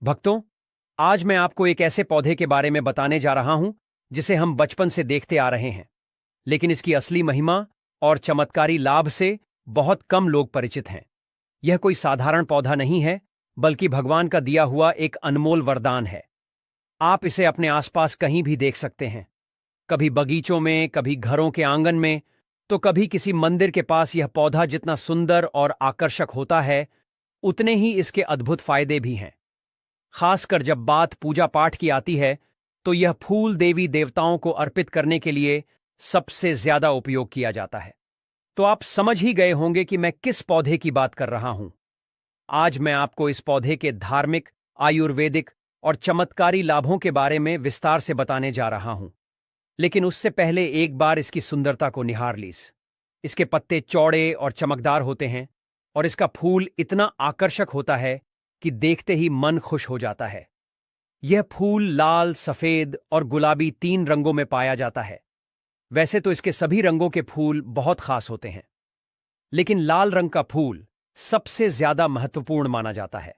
भक्तों, आज मैं आपको एक ऐसे पौधे के बारे में बताने जा रहा हूं जिसे हम बचपन से देखते आ रहे हैं, लेकिन इसकी असली महिमा और चमत्कारी लाभ से बहुत कम लोग परिचित हैं। यह कोई साधारण पौधा नहीं है, बल्कि भगवान का दिया हुआ एक अनमोल वरदान है। आप इसे अपने आसपास कहीं भी देख सकते हैं, कभी बगीचों में, कभी घरों के आंगन में, तो कभी किसी मंदिर के पास। यह पौधा जितना सुंदर और आकर्षक होता है, उतने ही इसके अद्भुत फायदे भी हैं। खासकर जब बात पूजा पाठ की आती है, तो यह फूल देवी देवताओं को अर्पित करने के लिए सबसे ज्यादा उपयोग किया जाता है। तो आप समझ ही गए होंगे कि मैं किस पौधे की बात कर रहा हूं। आज मैं आपको इस पौधे के धार्मिक, आयुर्वेदिक और चमत्कारी लाभों के बारे में विस्तार से बताने जा रहा हूं। लेकिन उससे पहले एक बार इसकी सुंदरता को निहार लीजिए। इसके पत्ते चौड़े और चमकदार होते हैं, और इसका फूल इतना आकर्षक होता है कि देखते ही मन खुश हो जाता है। यह फूल लाल, सफेद और गुलाबी 3 रंगों में पाया जाता है। वैसे तो इसके सभी रंगों के फूल बहुत खास होते हैं, लेकिन लाल रंग का फूल सबसे ज्यादा महत्वपूर्ण माना जाता है।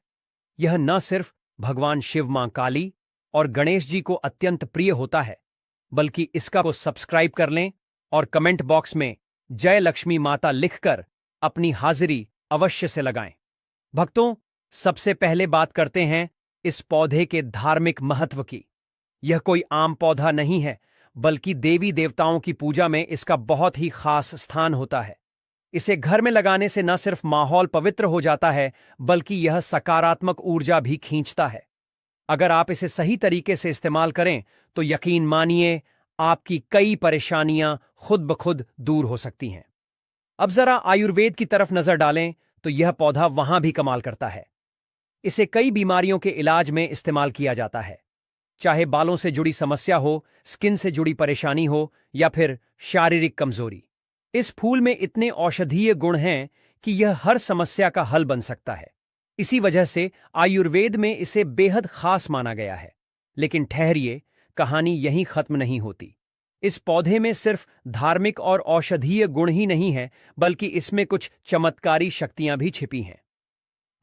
यह न सिर्फ भगवान शिव, मां काली और गणेश जी को अत्यंत प्रिय होता है, बल्कि इसका को सब्सक्राइब कर लें और कमेंट बॉक्स में जय लक्ष्मी माता लिखकर अपनी हाजिरी अवश्य से लगाएं। भक्तों, सबसे पहले बात करते हैं इस पौधे के धार्मिक महत्व की। यह कोई आम पौधा नहीं है, बल्कि देवी देवताओं की पूजा में इसका बहुत ही खास स्थान होता है। इसे घर में लगाने से न सिर्फ माहौल पवित्र हो जाता है, बल्कि यह सकारात्मक ऊर्जा भी खींचता है। अगर आप इसे सही तरीके से इस्तेमाल करें, तो यकीन मानिए, आपकी कई परेशानियां खुद ब खुद दूर हो सकती हैं। अब जरा आयुर्वेद की तरफ नजर डालें, तो यह पौधा वहां भी कमाल करता है। इसे कई बीमारियों के इलाज में इस्तेमाल किया जाता है, चाहे बालों से जुड़ी समस्या हो, स्किन से जुड़ी परेशानी हो, या फिर शारीरिक कमजोरी। इस फूल में इतने औषधीय गुण हैं कि यह हर समस्या का हल बन सकता है। इसी वजह से आयुर्वेद में इसे बेहद खास माना गया है। लेकिन ठहरिए, कहानी यहीं खत्म नहीं होती। इस पौधे में सिर्फ धार्मिक और औषधीय गुण ही नहीं है, बल्कि इसमें कुछ चमत्कारी शक्तियां भी छिपी हैं।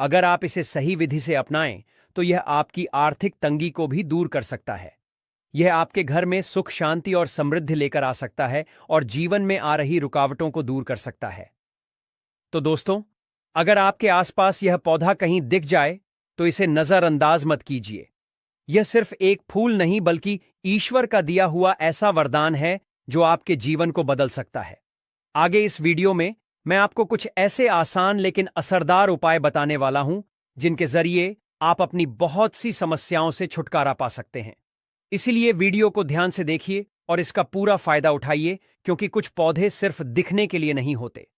अगर आप इसे सही विधि से अपनाएं, तो यह आपकी आर्थिक तंगी को भी दूर कर सकता है। यह आपके घर में सुख, शांति और समृद्धि लेकर आ सकता है, और जीवन में आ रही रुकावटों को दूर कर सकता है। तो दोस्तों, अगर आपके आसपास यह पौधा कहीं दिख जाए, तो इसे नजरअंदाज मत कीजिए। यह सिर्फ एक फूल नहीं, बल्कि ईश्वर का दिया हुआ ऐसा वरदान है जो आपके जीवन को बदल सकता है। आगे इस वीडियो में मैं आपको कुछ ऐसे आसान लेकिन असरदार उपाय बताने वाला हूं, जिनके जरिए आप अपनी बहुत सी समस्याओं से छुटकारा पा सकते हैं। इसीलिए वीडियो को ध्यान से देखिए और इसका पूरा फायदा उठाइए, क्योंकि कुछ पौधे सिर्फ दिखने के लिए नहीं होते,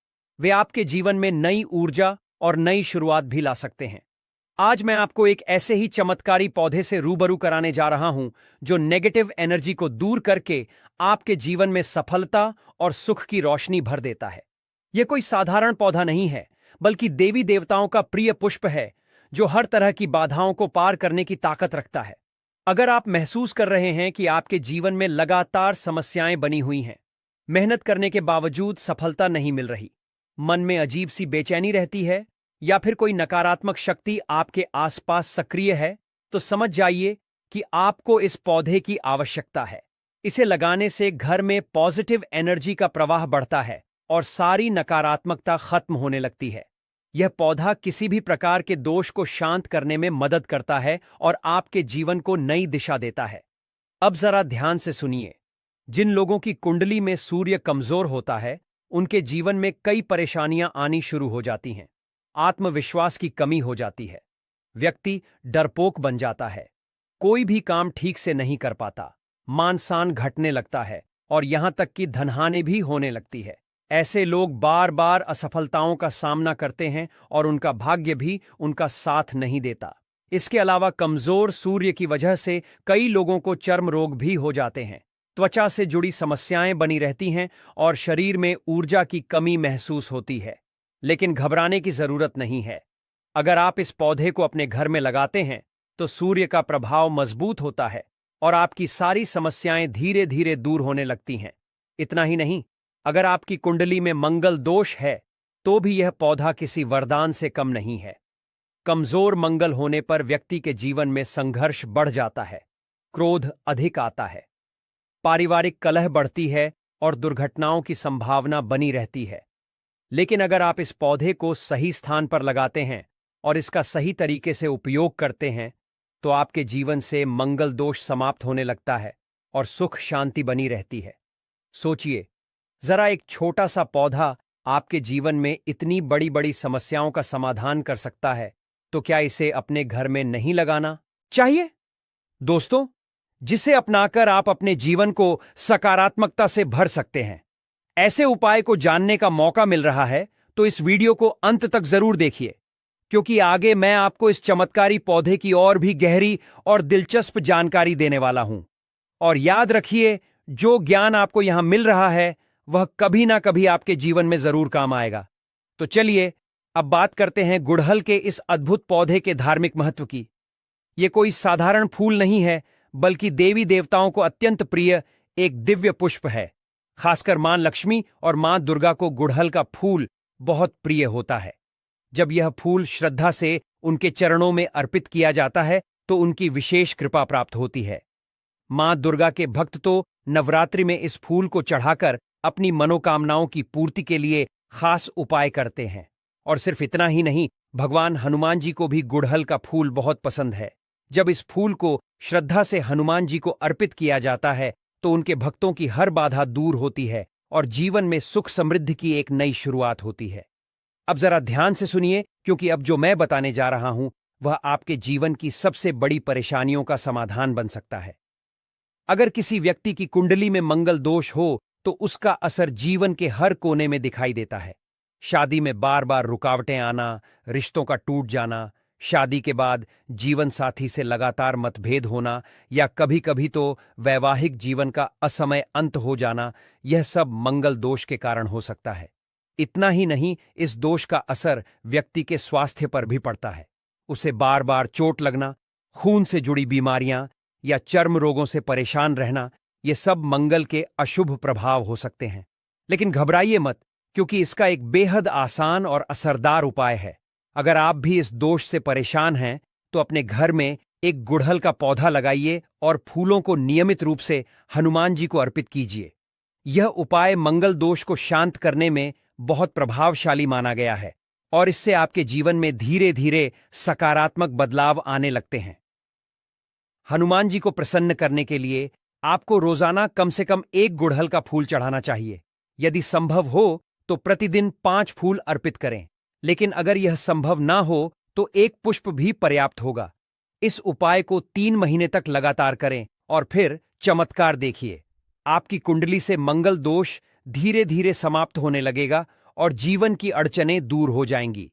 वे आपके जीवन में नई ऊर्जा और नई शुरुआत भी ला सकते हैं। आज मैं आपको एक ऐसे ही चमत्कारी पौधे से रूबरू कराने जा रहा हूं, जो नेगेटिव एनर्जी को दूर करके आपके जीवन में सफलता और सुख की रोशनी भर देता है। यह कोई साधारण पौधा नहीं है, बल्कि देवी देवताओं का प्रिय पुष्प है, जो हर तरह की बाधाओं को पार करने की ताकत रखता है। अगर आप महसूस कर रहे हैं कि आपके जीवन में लगातार समस्याएं बनी हुई हैं, मेहनत करने के बावजूद सफलता नहीं मिल रही, मन में अजीब सी बेचैनी रहती है, या फिर कोई नकारात्मक शक्ति आपके आसपास सक्रिय है, तो समझ जाइए कि आपको इस पौधे की आवश्यकता है। इसे लगाने से घर में पॉजिटिव एनर्जी का प्रवाह बढ़ता है और सारी नकारात्मकता खत्म होने लगती है। यह पौधा किसी भी प्रकार के दोष को शांत करने में मदद करता है और आपके जीवन को नई दिशा देता है। अब जरा ध्यान से सुनिए। जिन लोगों की कुंडली में सूर्य कमजोर होता है, उनके जीवन में कई परेशानियां आनी शुरू हो जाती हैं। आत्मविश्वास की कमी हो जाती है, व्यक्ति डरपोक बन जाता है, कोई भी काम ठीक से नहीं कर पाता, मान सम्मान घटने लगता है, और यहां तक कि धनहानि भी होने लगती है। ऐसे लोग बार बार असफलताओं का सामना करते हैं, और उनका भाग्य भी उनका साथ नहीं देता। इसके अलावा कमजोर सूर्य की वजह से कई लोगों को चर्म रोग भी हो जाते हैं, त्वचा से जुड़ी समस्याएं बनी रहती हैं, और शरीर में ऊर्जा की कमी महसूस होती है। लेकिन घबराने की जरूरत नहीं है। अगर आप इस पौधे को अपने घर में लगाते हैं, तो सूर्य का प्रभाव मजबूत होता है और आपकी सारी समस्याएं धीरे धीरे दूर होने लगती हैं। इतना ही नहीं, अगर आपकी कुंडली में मंगल दोष है, तो भी यह पौधा किसी वरदान से कम नहीं है। कमजोर मंगल होने पर व्यक्ति के जीवन में संघर्ष बढ़ जाता है, क्रोध अधिक आता है, पारिवारिक कलह बढ़ती है और दुर्घटनाओं की संभावना बनी रहती है। लेकिन अगर आप इस पौधे को सही स्थान पर लगाते हैं और इसका सही तरीके से उपयोग करते हैं तो आपके जीवन से मंगल दोष समाप्त होने लगता है और सुख शांति बनी रहती है। सोचिए, जरा एक छोटा सा पौधा आपके जीवन में इतनी बड़ी बड़ी समस्याओं का समाधान कर सकता है, तो क्या इसे अपने घर में नहीं लगाना चाहिए? दोस्तों, जिसे अपनाकर आप अपने जीवन को सकारात्मकता से भर सकते हैं। ऐसे उपाय को जानने का मौका मिल रहा है तो इस वीडियो को अंत तक जरूर देखिए, क्योंकि आगे मैं आपको इस चमत्कारी पौधे की और भी गहरी और दिलचस्प जानकारी देने वाला हूं। और याद रखिए, जो ज्ञान आपको यहां मिल रहा है वह कभी ना कभी आपके जीवन में जरूर काम आएगा। तो चलिए अब बात करते हैं गुड़हल के इस अद्भुत पौधे के धार्मिक महत्व की। यह कोई साधारण फूल नहीं है, बल्कि देवी देवताओं को अत्यंत प्रिय एक दिव्य पुष्प है। खासकर मां लक्ष्मी और मां दुर्गा को गुड़हल का फूल बहुत प्रिय होता है। जब यह फूल श्रद्धा से उनके चरणों में अर्पित किया जाता है तो उनकी विशेष कृपा प्राप्त होती है। मां दुर्गा के भक्त तो नवरात्रि में इस फूल को चढ़ाकर अपनी मनोकामनाओं की पूर्ति के लिए खास उपाय करते हैं। और सिर्फ इतना ही नहीं, भगवान हनुमान जी को भी गुड़हल का फूल बहुत पसंद है। जब इस फूल को श्रद्धा से हनुमान जी को अर्पित किया जाता है तो उनके भक्तों की हर बाधा दूर होती है और जीवन में सुख समृद्धि की एक नई शुरुआत होती है। अब जरा ध्यान से सुनिए, क्योंकि अब जो मैं बताने जा रहा हूं वह आपके जीवन की सबसे बड़ी परेशानियों का समाधान बन सकता है। अगर किसी व्यक्ति की कुंडली में मंगल दोष हो तो उसका असर जीवन के हर कोने में दिखाई देता है। शादी में बार बार रुकावटें आना, रिश्तों का टूट जाना, शादी के बाद जीवन साथी से लगातार मतभेद होना या कभी कभी तो वैवाहिक जीवन का असमय अंत हो जाना, यह सब मंगल दोष के कारण हो सकता है। इतना ही नहीं, इस दोष का असर व्यक्ति के स्वास्थ्य पर भी पड़ता है। उसे बार बार चोट लगना, खून से जुड़ी बीमारियां या चर्म रोगों से परेशान रहना, ये सब मंगल के अशुभ प्रभाव हो सकते हैं। लेकिन घबराइए मत, क्योंकि इसका एक बेहद आसान और असरदार उपाय है। अगर आप भी इस दोष से परेशान हैं तो अपने घर में एक गुड़हल का पौधा लगाइए और फूलों को नियमित रूप से हनुमान जी को अर्पित कीजिए। यह उपाय मंगल दोष को शांत करने में बहुत प्रभावशाली माना गया है और इससे आपके जीवन में धीरे धीरे सकारात्मक बदलाव आने लगते हैं। हनुमान जी को प्रसन्न करने के लिए आपको रोजाना कम से कम एक गुड़हल का फूल चढ़ाना चाहिए। यदि संभव हो तो प्रतिदिन 5 फूल अर्पित करें, लेकिन अगर यह संभव ना हो तो एक पुष्प भी पर्याप्त होगा। इस उपाय को 3 महीने तक लगातार करें और फिर चमत्कार देखिए। आपकी कुंडली से मंगल दोष धीरे धीरे समाप्त होने लगेगा और जीवन की अड़चनें दूर हो जाएंगी।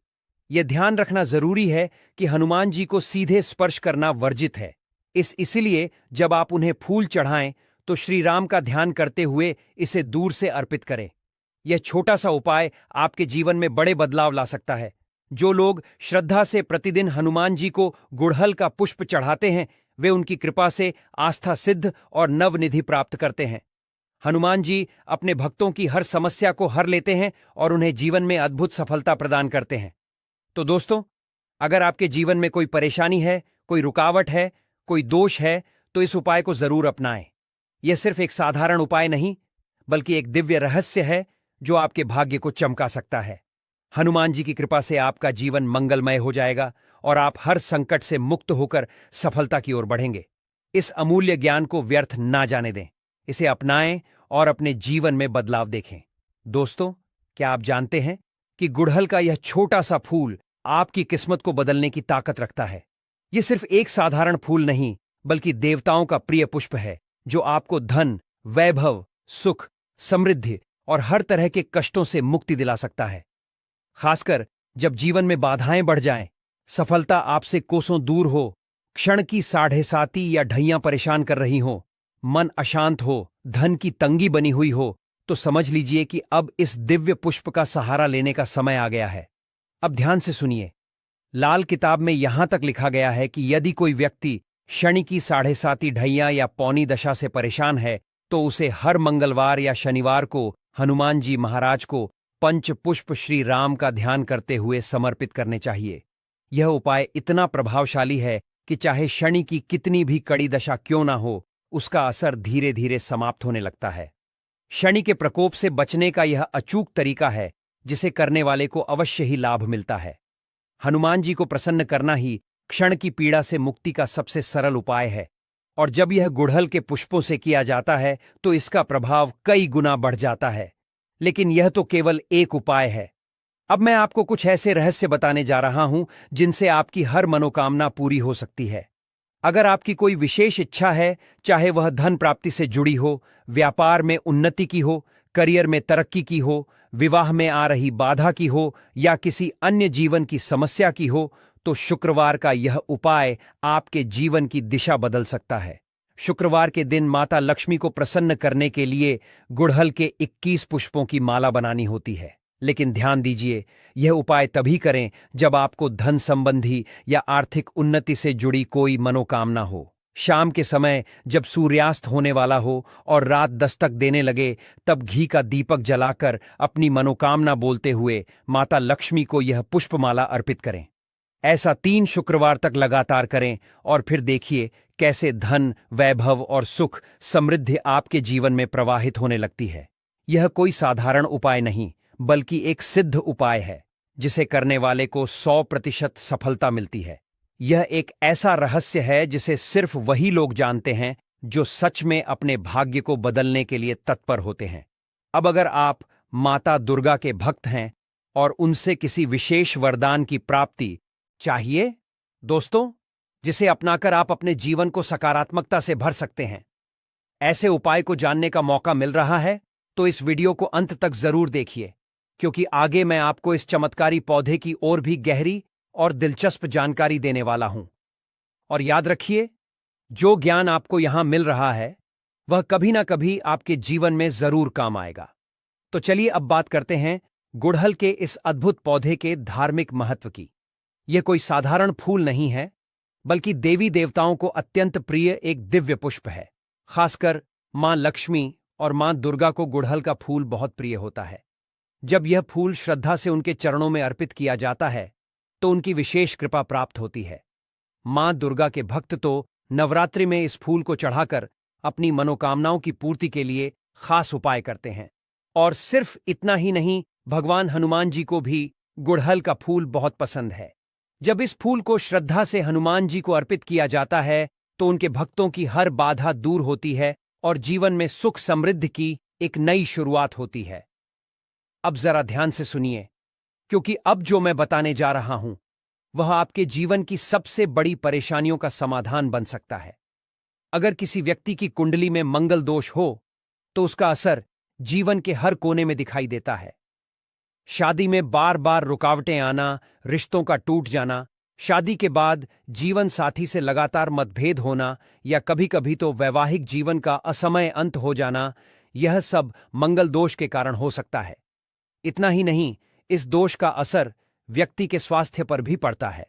यह ध्यान रखना जरूरी है कि हनुमान जी को सीधे स्पर्श करना वर्जित है। इसलिए जब आप उन्हें फूल चढ़ाएं तो श्री राम का ध्यान करते हुए इसे दूर से अर्पित करें। यह छोटा सा उपाय आपके जीवन में बड़े बदलाव ला सकता है। जो लोग श्रद्धा से प्रतिदिन हनुमान जी को गुड़हल का पुष्प चढ़ाते हैं वे उनकी कृपा से आस्था सिद्ध और नवनिधि प्राप्त करते हैं। हनुमान जी अपने भक्तों की हर समस्या को हर लेते हैं और उन्हें जीवन में अद्भुत सफलता प्रदान करते हैं। तो दोस्तों, अगर आपके जीवन में कोई परेशानी है, कोई रुकावट है, कोई दोष है, तो इस उपाय को जरूर अपनाएं। यह सिर्फ एक साधारण उपाय नहीं, बल्कि एक दिव्य रहस्य है जो आपके भाग्य को चमका सकता है। हनुमान जी की कृपा से आपका जीवन मंगलमय हो जाएगा और आप हर संकट से मुक्त होकर सफलता की ओर बढ़ेंगे। इस अमूल्य ज्ञान को व्यर्थ ना जाने दें, इसे अपनाएं और अपने जीवन में बदलाव देखें। दोस्तों, क्या आप जानते हैं कि गुड़हल का यह छोटा सा फूल आपकी किस्मत को बदलने की ताकत रखता है। यह सिर्फ एक साधारण फूल नहीं, बल्कि देवताओं का प्रिय पुष्प है जो आपको धन, वैभव, सुख, समृद्धि और हर तरह के कष्टों से मुक्ति दिला सकता है। खासकर जब जीवन में बाधाएं बढ़ जाएं, सफलता आपसे कोसों दूर हो, क्षण की साढ़े साती या ढैयां परेशान कर रही हो, मन अशांत हो, धन की तंगी बनी हुई हो, तो समझ लीजिए कि अब इस दिव्य पुष्प का सहारा लेने का समय आ गया है। अब ध्यान से सुनिए। लाल किताब में यहां तक लिखा गया है कि यदि कोई व्यक्ति शनि की साढ़े साती ढैया या पौनी दशा से परेशान है तो उसे हर मंगलवार या शनिवार को हनुमान जी महाराज को पंच पुष्प श्री राम का ध्यान करते हुए समर्पित करने चाहिए। यह उपाय इतना प्रभावशाली है कि चाहे शनि की कितनी भी कड़ी दशा क्यों ना हो, उसका असर धीरे धीरे समाप्त होने लगता है। शनि के प्रकोप से बचने का यह अचूक तरीका है जिसे करने वाले को अवश्य ही लाभ मिलता है। हनुमान जी को प्रसन्न करना ही क्षण की पीड़ा से मुक्ति का सबसे सरल उपाय है, और जब यह गुड़हल के पुष्पों से किया जाता है तो इसका प्रभाव कई गुना बढ़ जाता है। लेकिन यह तो केवल एक उपाय है। अब मैं आपको कुछ ऐसे रहस्य बताने जा रहा हूं जिनसे आपकी हर मनोकामना पूरी हो सकती है। अगर आपकी कोई विशेष इच्छा है, चाहे वह धन प्राप्ति से जुड़ी हो, व्यापार में उन्नति की हो, करियर में तरक्की की हो, विवाह में आ रही बाधा की हो या किसी अन्य जीवन की समस्या की हो, तो शुक्रवार का यह उपाय आपके जीवन की दिशा बदल सकता है। शुक्रवार के दिन माता लक्ष्मी को प्रसन्न करने के लिए गुड़हल के 21 पुष्पों की माला बनानी होती है। लेकिन ध्यान दीजिए, यह उपाय तभी करें जब आपको धन संबंधी या आर्थिक उन्नति से जुड़ी कोई मनोकामना हो। शाम के समय जब सूर्यास्त होने वाला हो और रात दस्तक देने लगे, तब घी का दीपक जलाकर अपनी मनोकामना बोलते हुए माता लक्ष्मी को यह पुष्पमाला अर्पित करें। ऐसा 3 शुक्रवार तक लगातार करें और फिर देखिए कैसे धन, वैभव और सुख समृद्धि आपके जीवन में प्रवाहित होने लगती है। यह कोई साधारण उपाय नहीं, बल्कि एक सिद्ध उपाय है जिसे करने वाले को 100% सफलता मिलती है। यह एक ऐसा रहस्य है जिसे सिर्फ वही लोग जानते हैं जो सच में अपने भाग्य को बदलने के लिए तत्पर होते हैं। अब अगर आप माता दुर्गा के भक्त हैं और उनसे किसी विशेष वरदान की प्राप्ति चाहिए, दोस्तों, जिसे अपनाकर आप अपने जीवन को सकारात्मकता से भर सकते हैं, ऐसे उपाय को जानने का मौका मिल रहा है, तो इस वीडियो को अंत तक जरूर देखिए, क्योंकि आगे मैं आपको इस चमत्कारी पौधे की और भी गहरी और दिलचस्प जानकारी देने वाला हूं। और याद रखिए, जो ज्ञान आपको यहां मिल रहा है वह कभी ना कभी आपके जीवन में जरूर काम आएगा। तो चलिए अब बात करते हैं गुड़हल के इस अद्भुत पौधे के धार्मिक महत्व की। यह कोई साधारण फूल नहीं है, बल्कि देवी देवताओं को अत्यंत प्रिय एक दिव्य पुष्प है। खासकर मां लक्ष्मी और मां दुर्गा को गुड़हल का फूल बहुत प्रिय होता है। जब यह फूल श्रद्धा से उनके चरणों में अर्पित किया जाता है तो उनकी विशेष कृपा प्राप्त होती है। मां दुर्गा के भक्त तो नवरात्रि में इस फूल को चढ़ाकर अपनी मनोकामनाओं की पूर्ति के लिए खास उपाय करते हैं। और सिर्फ इतना ही नहीं, भगवान हनुमान जी को भी गुड़हल का फूल बहुत पसंद है। जब इस फूल को श्रद्धा से हनुमान जी को अर्पित किया जाता है तो उनके भक्तों की हर बाधा दूर होती है और जीवन में सुख समृद्धि की एक नई शुरुआत होती है। अब जरा ध्यान से सुनिए, क्योंकि अब जो मैं बताने जा रहा हूं वह आपके जीवन की सबसे बड़ी परेशानियों का समाधान बन सकता है। अगर किसी व्यक्ति की कुंडली में मंगल दोष हो तो उसका असर जीवन के हर कोने में दिखाई देता है। शादी में बार बार रुकावटें आना, रिश्तों का टूट जाना, शादी के बाद जीवन साथी से लगातार मतभेद होना या कभी कभी तो वैवाहिक जीवन का असमय अंत हो जाना, यह सब मंगल दोष के कारण हो सकता है। इतना ही नहीं, इस दोष का असर व्यक्ति के स्वास्थ्य पर भी पड़ता है।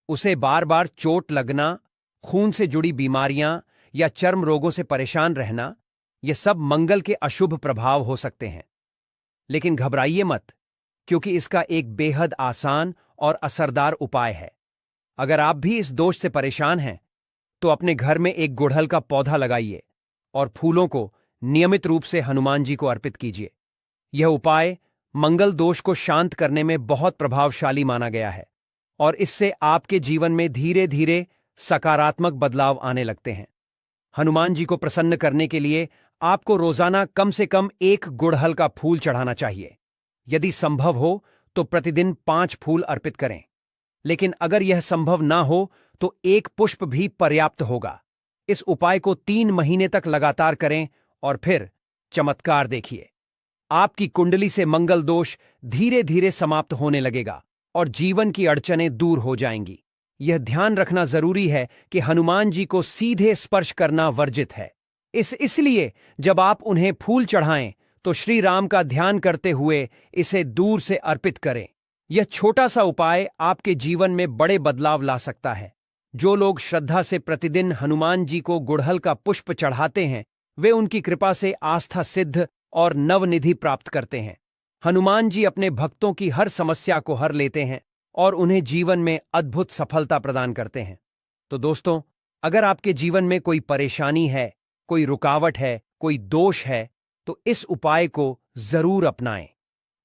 उसे बार बार चोट लगना, खून से जुड़ी बीमारियां या चर्म रोगों से परेशान रहना, ये सब मंगल के अशुभ प्रभाव हो सकते हैं। लेकिन घबराइए मत, क्योंकि इसका एक बेहद आसान और असरदार उपाय है। अगर आप भी इस दोष से परेशान हैं तो अपने घर में एक गुड़हल का पौधा लगाइए और फूलों को नियमित रूप से हनुमान जी को अर्पित कीजिए। यह उपाय मंगल दोष को शांत करने में बहुत प्रभावशाली माना गया है और इससे आपके जीवन में धीरे धीरे सकारात्मक बदलाव आने लगते हैं। हनुमान जी को प्रसन्न करने के लिए आपको रोजाना कम से कम 1 गुड़हल का फूल चढ़ाना चाहिए। यदि संभव हो तो प्रतिदिन 5 फूल अर्पित करें, लेकिन अगर यह संभव ना हो तो 1 पुष्प भी पर्याप्त होगा। इस उपाय को 3 महीने तक लगातार करें और फिर चमत्कार देखिए। आपकी कुंडली से मंगल दोष धीरे धीरे समाप्त होने लगेगा और जीवन की अड़चनें दूर हो जाएंगी। यह ध्यान रखना जरूरी है कि हनुमान जी को सीधे स्पर्श करना वर्जित है। इसलिए जब आप उन्हें फूल चढ़ाएं तो श्री राम का ध्यान करते हुए इसे दूर से अर्पित करें। यह छोटा सा उपाय आपके जीवन में बड़े बदलाव ला सकता है। जो लोग श्रद्धा से प्रतिदिन हनुमान जी को गुड़हल का पुष्प चढ़ाते हैं, वे उनकी कृपा से आस्था सिद्ध और नवनिधि प्राप्त करते हैं। हनुमान जी अपने भक्तों की हर समस्या को हर लेते हैं और उन्हें जीवन में अद्भुत सफलता प्रदान करते हैं। तो दोस्तों, अगर आपके जीवन में कोई परेशानी है, कोई रुकावट है, कोई दोष है, तो इस उपाय को जरूर अपनाएं।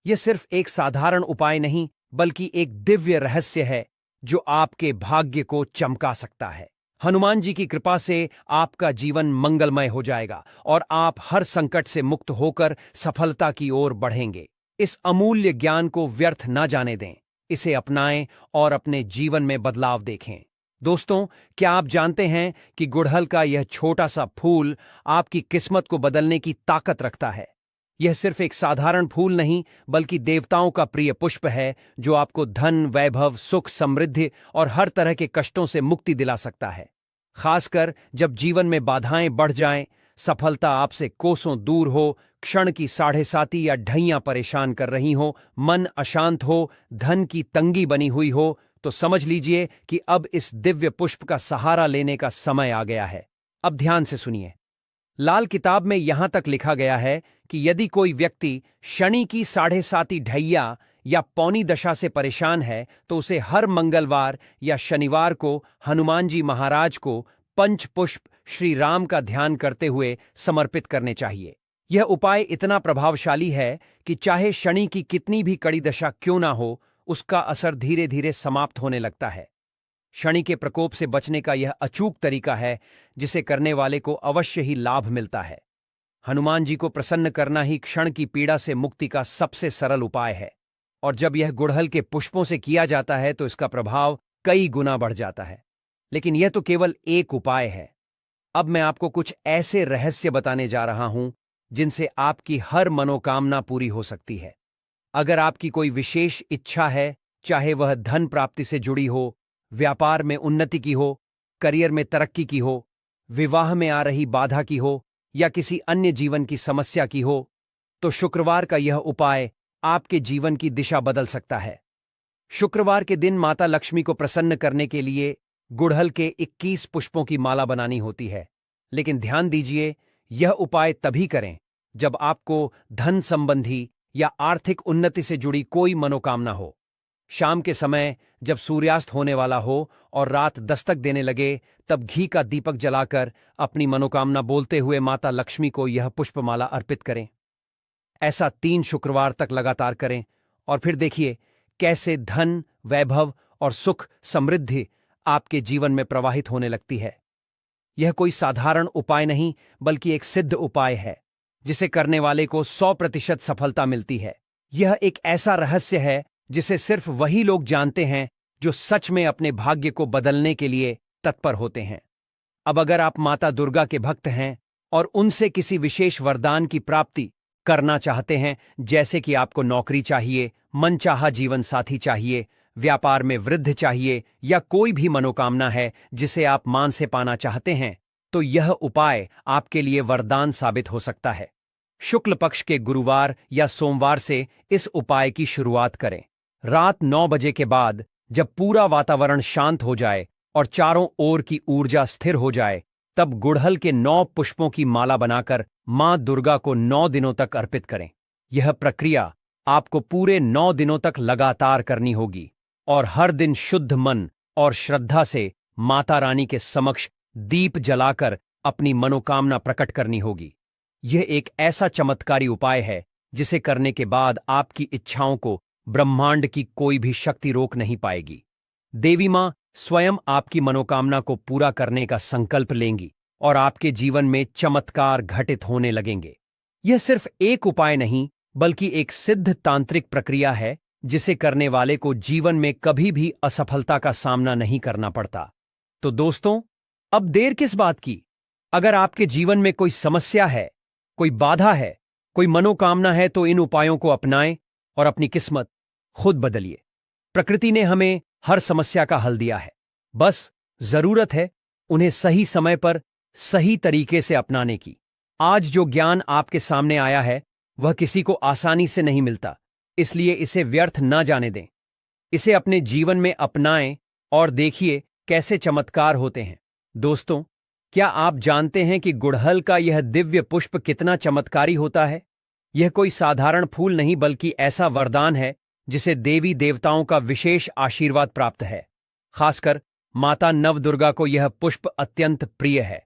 यह सिर्फ एक साधारण उपाय नहीं, बल्कि एक दिव्य रहस्य है जो आपके भाग्य को चमका सकता है। हनुमान जी की कृपा से आपका जीवन मंगलमय हो जाएगा और आप हर संकट से मुक्त होकर सफलता की ओर बढ़ेंगे। इस अमूल्य ज्ञान को व्यर्थ न जाने दें, इसे अपनाएं और अपने जीवन में बदलाव देखें। दोस्तों, क्या आप जानते हैं कि गुड़हल का यह छोटा सा फूल आपकी किस्मत को बदलने की ताकत रखता है? यह सिर्फ एक साधारण फूल नहीं, बल्कि देवताओं का प्रिय पुष्प है जो आपको धन, वैभव, सुख, समृद्धि और हर तरह के कष्टों से मुक्ति दिला सकता है। खासकर जब जीवन में बाधाएं बढ़ जाएं, सफलता आपसे कोसों दूर हो, क्षण की साढ़े साती या ढैयां परेशान कर रही हो, मन अशांत हो, धन की तंगी बनी हुई हो, तो समझ लीजिए कि अब इस दिव्य पुष्प का सहारा लेने का समय आ गया है। अब ध्यान से सुनिए। लाल किताब में यहां तक लिखा गया है कि यदि कोई व्यक्ति शनि की साढ़े साती ढैया या पौनी दशा से परेशान है, तो उसे हर मंगलवार या शनिवार को हनुमान जी महाराज को पंचपुष्प श्री राम का ध्यान करते हुए समर्पित करने चाहिए। यह उपाय इतना प्रभावशाली है कि चाहे शनि की कितनी भी कड़ी दशा क्यों ना हो, उसका असर धीरे धीरे समाप्त होने लगता है। शनि के प्रकोप से बचने का यह अचूक तरीका है जिसे करने वाले को अवश्य ही लाभ मिलता है। हनुमान जी को प्रसन्न करना ही क्षण की पीड़ा से मुक्ति का सबसे सरल उपाय है, और जब यह गुड़हल के पुष्पों से किया जाता है तो इसका प्रभाव कई गुना बढ़ जाता है। लेकिन यह तो केवल एक उपाय है। अब मैं आपको कुछ ऐसे रहस्य बताने जा रहा हूं जिनसे आपकी हर मनोकामना पूरी हो सकती है। अगर आपकी कोई विशेष इच्छा है, चाहे वह धन प्राप्ति से जुड़ी हो, व्यापार में उन्नति की हो, करियर में तरक्की की हो, विवाह में आ रही बाधा की हो, या किसी अन्य जीवन की समस्या की हो, तो शुक्रवार का यह उपाय आपके जीवन की दिशा बदल सकता है। शुक्रवार के दिन माता लक्ष्मी को प्रसन्न करने के लिए गुड़हल के 21 पुष्पों की माला बनानी होती है। लेकिन ध्यान दीजिए, यह उपाय तभी करें जब आपको धन संबंधी या आर्थिक उन्नति से जुड़ी कोई मनोकामना हो। शाम के समय जब सूर्यास्त होने वाला हो और रात दस्तक देने लगे, तब घी का दीपक जलाकर अपनी मनोकामना बोलते हुए माता लक्ष्मी को यह पुष्पमाला अर्पित करें। ऐसा 3 शुक्रवार तक लगातार करें और फिर देखिए कैसे धन, वैभव और सुख, समृद्धि आपके जीवन में प्रवाहित होने लगती है। यह कोई साधारण उपाय नहीं, बल्कि एक सिद्ध उपाय है जिसे करने वाले को 100% सफलता मिलती है। यह एक ऐसा रहस्य है जिसे सिर्फ वही लोग जानते हैं जो सच में अपने भाग्य को बदलने के लिए तत्पर होते हैं। अब अगर आप माता दुर्गा के भक्त हैं और उनसे किसी विशेष वरदान की प्राप्ति करना चाहते हैं, जैसे कि आपको नौकरी चाहिए, मनचाहा जीवन साथी चाहिए, व्यापार में वृद्धि चाहिए, या कोई भी मनोकामना है जिसे आप मान से पाना चाहते हैं, तो यह उपाय आपके लिए वरदान साबित हो सकता है। शुक्ल पक्ष के गुरुवार या सोमवार से इस उपाय की शुरुआत करें। रात 9 बजे के बाद, जब पूरा वातावरण शांत हो जाए और चारों ओर की ऊर्जा स्थिर हो जाए, तब गुड़हल के 9 पुष्पों की माला बनाकर मां दुर्गा को 9 दिनों तक अर्पित करें। यह प्रक्रिया आपको पूरे 9 दिनों तक लगातार करनी होगी और हर दिन शुद्ध मन और श्रद्धा से माता रानी के समक्ष दीप जलाकर अपनी मनोकामना प्रकट करनी होगी। यह एक ऐसा चमत्कारी उपाय है जिसे करने के बाद आपकी इच्छाओं को ब्रह्मांड की कोई भी शक्ति रोक नहीं पाएगी। देवी मां स्वयं आपकी मनोकामना को पूरा करने का संकल्प लेंगी और आपके जीवन में चमत्कार घटित होने लगेंगे। यह सिर्फ एक उपाय नहीं, बल्कि एक सिद्ध तांत्रिक प्रक्रिया है जिसे करने वाले को जीवन में कभी भी असफलता का सामना नहीं करना पड़ता। तो दोस्तों, अब देर किस बात की? अगर आपके जीवन में कोई समस्या है, कोई बाधा है, कोई मनोकामना है, तो इन उपायों को अपनाएं और अपनी किस्मत खुद बदलिए। प्रकृति ने हमें हर समस्या का हल दिया है, बस जरूरत है उन्हें सही समय पर सही तरीके से अपनाने की। आज जो ज्ञान आपके सामने आया है वह किसी को आसानी से नहीं मिलता, इसलिए इसे व्यर्थ ना जाने दें। इसे अपने जीवन में अपनाएं और देखिए कैसे चमत्कार होते हैं। दोस्तों, क्या आप जानते हैं कि गुड़हल का यह दिव्य पुष्प कितना चमत्कारी होता है? यह कोई साधारण फूल नहीं, बल्कि ऐसा वरदान है जिसे देवी देवताओं का विशेष आशीर्वाद प्राप्त है। खासकर माता नवदुर्गा को यह पुष्प अत्यंत प्रिय है।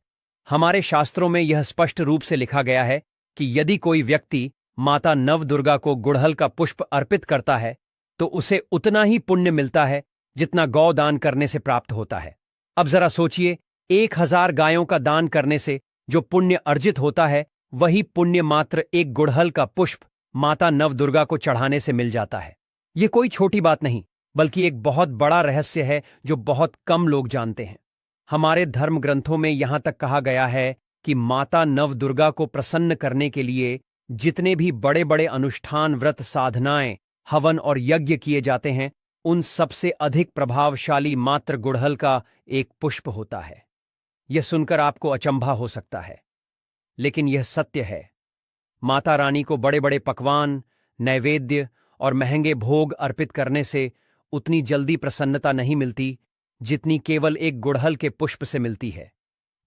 हमारे शास्त्रों में यह स्पष्ट रूप से लिखा गया है कि यदि कोई व्यक्ति माता नवदुर्गा को गुड़हल का पुष्प अर्पित करता है तो उसे उतना ही पुण्य मिलता है जितना गौ दान करने से प्राप्त होता है। अब जरा सोचिए, 1000 गायों का दान करने से जो पुण्य अर्जित होता है वही पुण्य मात्र एक गुड़हल का पुष्प माता नवदुर्गा को चढ़ाने से मिल जाता है। ये कोई छोटी बात नहीं, बल्कि एक बहुत बड़ा रहस्य है जो बहुत कम लोग जानते हैं। हमारे धर्म ग्रंथों में यहां तक कहा गया है कि माता नवदुर्गा को प्रसन्न करने के लिए जितने भी बड़े बड़े अनुष्ठान, व्रत, साधनाएं, हवन और यज्ञ किए जाते हैं, उन सबसे अधिक प्रभावशाली मात्र गुड़हल का एक पुष्प होता है। यह सुनकर आपको अचंभा हो सकता है, लेकिन यह सत्य है। माता रानी को बड़े बड़े पकवान, नैवेद्य और महंगे भोग अर्पित करने से उतनी जल्दी प्रसन्नता नहीं मिलती जितनी केवल एक गुड़हल के पुष्प से मिलती है।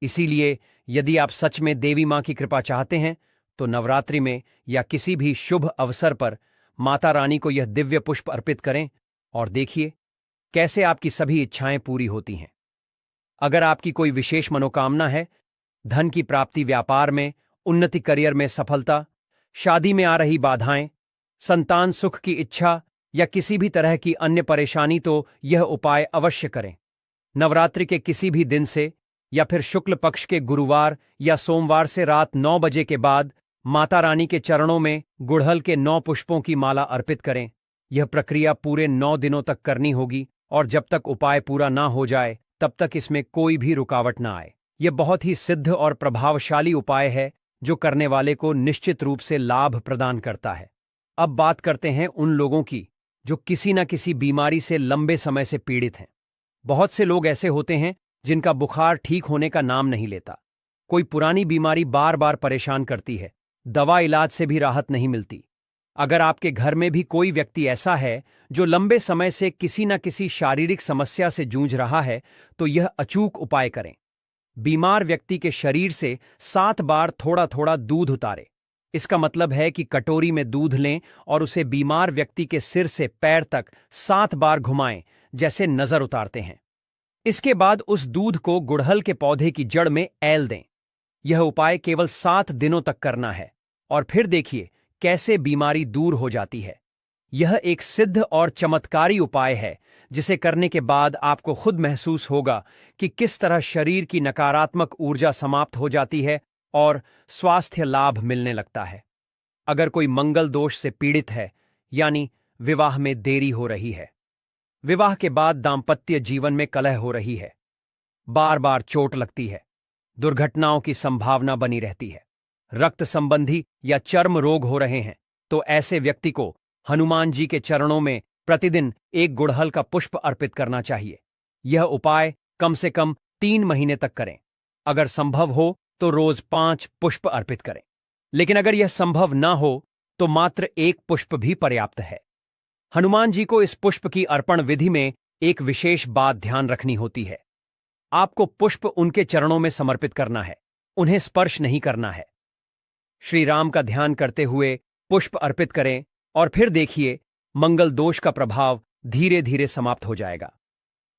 इसीलिए यदि आप सच में देवी मां की कृपा चाहते हैं तो नवरात्रि में या किसी भी शुभ अवसर पर माता रानी को यह दिव्य पुष्प अर्पित करें और देखिए कैसे आपकी सभी इच्छाएं पूरी होती हैं। अगर आपकी कोई विशेष मनोकामना है, धन की प्राप्ति, व्यापार में उन्नति, करियर में सफलता, शादी में आ रही बाधाएं, संतान सुख की इच्छा या किसी भी तरह की अन्य परेशानी, तो यह उपाय अवश्य करें। नवरात्रि के किसी भी दिन से या फिर शुक्ल पक्ष के गुरुवार या सोमवार से रात 9 बजे के बाद माता रानी के चरणों में गुड़हल के 9 पुष्पों की माला अर्पित करें। यह प्रक्रिया पूरे 9 दिनों तक करनी होगी और जब तक उपाय पूरा ना हो जाए तब तक इसमें कोई भी रुकावट ना आए। यह बहुत ही सिद्ध और प्रभावशाली उपाय है जो करने वाले को निश्चित रूप से लाभ प्रदान करता है। अब बात करते हैं उन लोगों की जो किसी न किसी बीमारी से लंबे समय से पीड़ित हैं। बहुत से लोग ऐसे होते हैं जिनका बुखार ठीक होने का नाम नहीं लेता। कोई पुरानी बीमारी बार बार परेशान करती है, दवा इलाज से भी राहत नहीं मिलती। अगर आपके घर में भी कोई व्यक्ति ऐसा है जो लंबे समय से किसी न किसी शारीरिक समस्या से जूझ रहा है तो यह अचूक उपाय करें। बीमार व्यक्ति के शरीर से 7 बार थोड़ा थोड़ा दूध उतारें। इसका मतलब है कि कटोरी में दूध लें और उसे बीमार व्यक्ति के सिर से पैर तक 7 बार घुमाएं, जैसे नजर उतारते हैं। इसके बाद उस दूध को गुड़हल के पौधे की जड़ में ऐल दें। यह उपाय केवल 7 दिनों तक करना है और फिर देखिए कैसे बीमारी दूर हो जाती है। यह एक सिद्ध और चमत्कारी उपाय है जिसे करने के बाद आपको खुद महसूस होगा कि किस तरह शरीर की नकारात्मक ऊर्जा समाप्त हो जाती है और स्वास्थ्य लाभ मिलने लगता है। अगर कोई मंगल दोष से पीड़ित है, यानी विवाह में देरी हो रही है, विवाह के बाद दांपत्य जीवन में कलह हो रही है, बार बार चोट लगती है, दुर्घटनाओं की संभावना बनी रहती है, रक्त संबंधी या चर्म रोग हो रहे हैं, तो ऐसे व्यक्ति को हनुमान जी के चरणों में प्रतिदिन एक गुड़हल का पुष्प अर्पित करना चाहिए। यह उपाय कम से कम 3 महीने तक करें। अगर संभव हो तो रोज 5 पुष्प अर्पित करें, लेकिन अगर यह संभव ना हो तो मात्र 1 पुष्प भी पर्याप्त है। हनुमान जी को इस पुष्प की अर्पण विधि में एक विशेष बात ध्यान रखनी होती है। आपको पुष्प उनके चरणों में समर्पित करना है, उन्हें स्पर्श नहीं करना है। श्री राम का ध्यान करते हुए पुष्प अर्पित करें और फिर देखिए मंगल दोष का प्रभाव धीरे धीरे समाप्त हो जाएगा।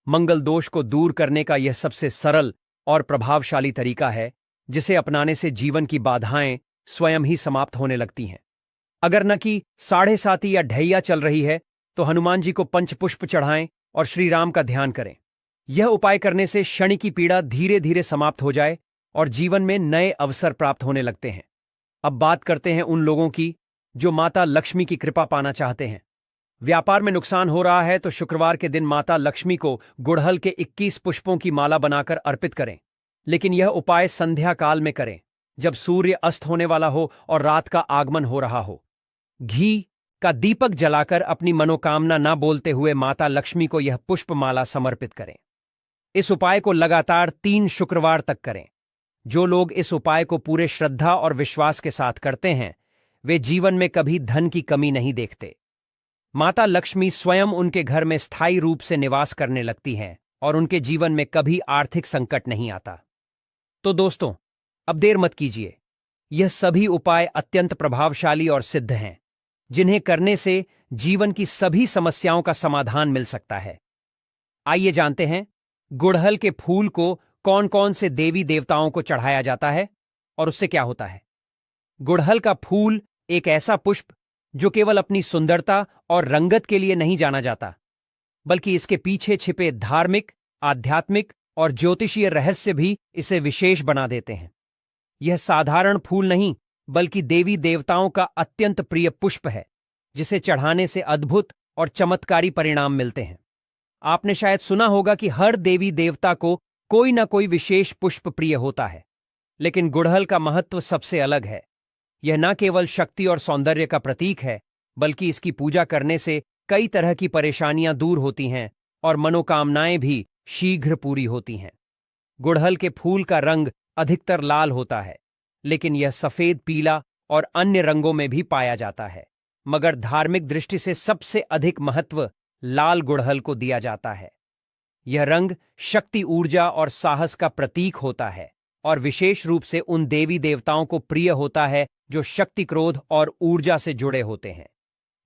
मंगल दोष को दूर करने का यह सबसे सरल और प्रभावशाली तरीका है जिसे अपनाने से जीवन की बाधाएं स्वयं ही समाप्त होने लगती हैं। अगर न कि 7:30 या ढैया चल रही है तो हनुमान जी को पंचपुष्प चढ़ाएं और श्री राम का ध्यान करें। यह उपाय करने से शनि की पीड़ा धीरे धीरे समाप्त हो जाए और जीवन में नए अवसर प्राप्त होने लगते हैं। अब बात करते हैं उन लोगों की जो माता लक्ष्मी की कृपा पाना चाहते हैं। व्यापार में नुकसान हो रहा है तो शुक्रवार के दिन माता लक्ष्मी को गुड़हल के 21 पुष्पों की माला बनाकर अर्पित करें, लेकिन यह उपाय संध्या काल में करें, जब सूर्य अस्त होने वाला हो और रात का आगमन हो रहा हो। घी का दीपक जलाकर अपनी मनोकामना न बोलते हुए माता लक्ष्मी को यह पुष्पमाला समर्पित करें। इस उपाय को लगातार 3 शुक्रवार तक करें। जो लोग इस उपाय को पूरे श्रद्धा और विश्वास के साथ करते हैं वे जीवन में कभी धन की कमी नहीं देखते। माता लक्ष्मी स्वयं उनके घर में स्थायी रूप से निवास करने लगती हैं और उनके जीवन में कभी आर्थिक संकट नहीं आता। तो दोस्तों, अब देर मत कीजिए। यह सभी उपाय अत्यंत प्रभावशाली और सिद्ध हैं। जिन्हें करने से जीवन की सभी समस्याओं का समाधान मिल सकता है। आइए जानते हैं गुड़हल के फूल को कौन कौन से देवी देवताओं को चढ़ाया जाता है और उससे क्या होता है। गुड़हल का फूल एक ऐसा पुष्प जो केवल अपनी सुंदरता और रंगत के लिए नहीं जाना जाता, बल्कि इसके पीछे छिपे धार्मिक, आध्यात्मिक और ज्योतिषीय रहस्य भी इसे विशेष बना देते हैं। यह साधारण फूल नहीं, बल्कि देवी देवताओं का अत्यंत प्रिय पुष्प है, जिसे चढ़ाने से अद्भुत और चमत्कारी परिणाम मिलते हैं। आपने शायद सुना होगा कि हर देवी देवता को कोई ना कोई विशेष पुष्प प्रिय होता है, लेकिन गुड़हल का महत्व सबसे अलग है। यह न केवल शक्ति और सौंदर्य का प्रतीक है, बल्कि इसकी पूजा करने से कई तरह की परेशानियां दूर होती हैं और मनोकामनाएं भी शीघ्र पूरी होती हैं। गुड़हल के फूल का रंग अधिकतर लाल होता है, लेकिन यह सफेद, पीला और अन्य रंगों में भी पाया जाता है। मगर धार्मिक दृष्टि से सबसे अधिक महत्व लाल गुड़हल को दिया जाता है। यह रंग शक्ति, ऊर्जा और साहस का प्रतीक होता है और विशेष रूप से उन देवी देवताओं को प्रिय होता है जो शक्ति, क्रोध और ऊर्जा से जुड़े होते हैं।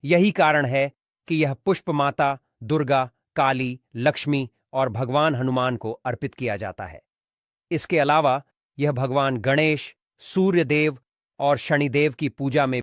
यही कारण है कि यह पुष्प माता दुर्गा, काली, लक्ष्मी और भगवान हनुमान को अर्पित किया जाता है। इसके अलावा यह भगवान गणेश, सूर्य देव और शनिदेव की पूजा में